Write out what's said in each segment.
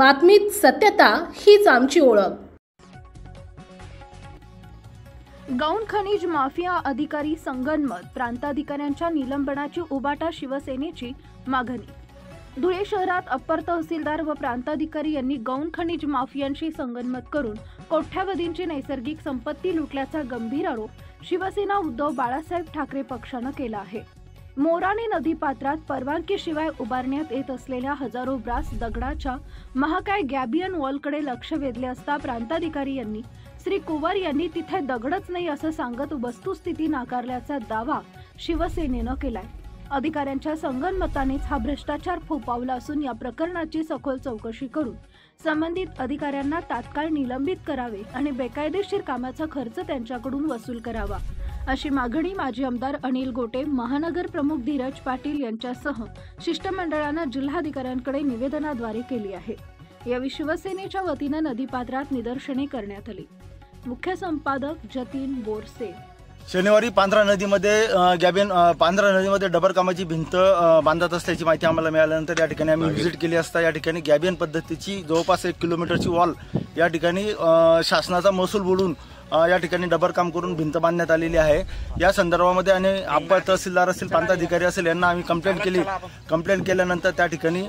बातमीत सत्यता हीच आमची ओळख। गौण खनिज माफिया अधिकारी संगनमत, प्रांताधिकाऱ्यांच्या निलंबनाची उबाटा शिवसेनेची मागणी। धुळे शहरात अप्पर तहसीलदार व प्रांताधिकारी यांनी गौण खनिज माफियांशी संगनमत करून कोट्यावधींची नैसर्गिक संपत्ती लुटल्याचा गंभीर आरोप शिवसेना उद्धव बाळासाहेब ठाकरे पक्षाने केला आहे। मोराणे नदीपात्रात परवानगीशिवाय उभारण्यात येत असलेल्या हजारो ब्रास दगडाच्या महाकाय गॅबियन वॉलकडे लक्ष वेधले असता प्रांताधिकारी यांनी श्री कुवर यांनी तिथे दगडच नाही असं सांगत वस्तुस्थिती नाकारल्याचा दावा शिवसेनेनं केलाय। अधिकाऱ्यांच्या संगनमतानेच हा भ्रष्टाचार फोफावला असून या प्रकरणाची सखोल चौकशी करून संबंधित अधिकाऱ्यांना तात्काळ निलंबित करावे आणि बेकायदेशीर कामाचा खर्च त्यांच्याकडून वसूल करावा, अशी मागणी माजी आमदार अनिल गोटे, महानगर प्रमुख धीरज पाटील यांच्यासह शिष्टमंडळानं जिल्हाधिकाऱ्यांकडे निवेदनाद्वारे केली आहे। यावेळी शिवसेनेच्या वतीनं नदीपात्रात निदर्शने करण्यात आली। मुख्य संपादक जतीन बोरसे। शनिवारी पांढरा नदीमध्ये पांढरा नदीमध्ये डबर कामाची भिंत बांधत असल्याची माहिती आम्हाला मिळाल्यानंतर या ठिकाणी आम्ही व्हिजिट केली असता या ठिकाणी गॅबियन पद्धतीची जवळपास 1 किलोमीटरची वॉल या ठिकाणी शासनाचा महसूल बुडून या ठिकाणी डबर काम करून भिंत बांधण्यात आलेली आहे। या संदर्भामध्ये आणि अप्पर तहसीलदार असेल, प्रांताधिकारी असेल यांना आम्ही कंप्लेंट केल्यानंतर त्या ठिकाणी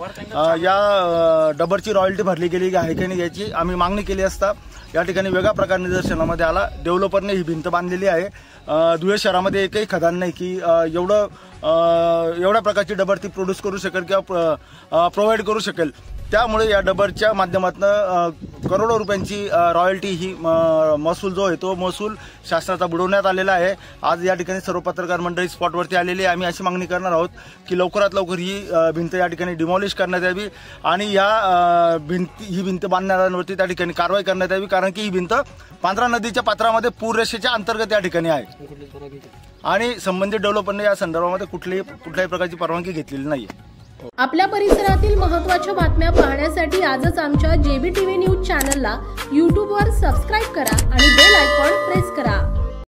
या डबरची रॉयल्टी भरली गेली आहे की नाही याची आम्ही मागणी केली असता या ठिकाणी वेगळा प्रकार निदर्शनामध्ये आला। डेव्हलपरने ही भिंत बांधलेली आहे। धुळे शहरामध्ये एकही खदान नाही की एवढ्या प्रकारची डबर ती प्रोड्यूस करू शकेल किंवा प्रोव्हाइड करू शकेल। त्यामुळे या डबरच्या माध्यमातून करोडो रुपयांची रॉयल्टी ही महसूल जो आहे तो महसूल शासनाचा बुडवण्यात आलेला आहे। आज या ठिकाणी सर्व पत्रकार मंडळी स्पॉटवरती आलेली आहे। आम्ही अशी मागणी करणार आहोत की लवकरात लवकर ही भिंत या ठिकाणी डिमॉलिश करण्यात यावी आणि या ही भिंत बांधणाऱ्यांवरती त्या ठिकाणी कारवाई करण्यात यावी, कारण की ही भिंत पांढरा नदीच्या पात्रामध्ये पूररेषेच्या अंतर्गत या ठिकाणी आहे आणि संबंधित डेव्हलपरने या संदर्भामध्ये कुठल्याही प्रकारची परवानगी घेतलेली नाही। आपल्या परिसरातील महत्त्वाच्या बातम्या पाहण्यासाठी आजच आमच्या JBTV न्यूज चॅनलला YouTube वर सबस्क्राइब करा आणि बेल आयकॉन प्रेस करा।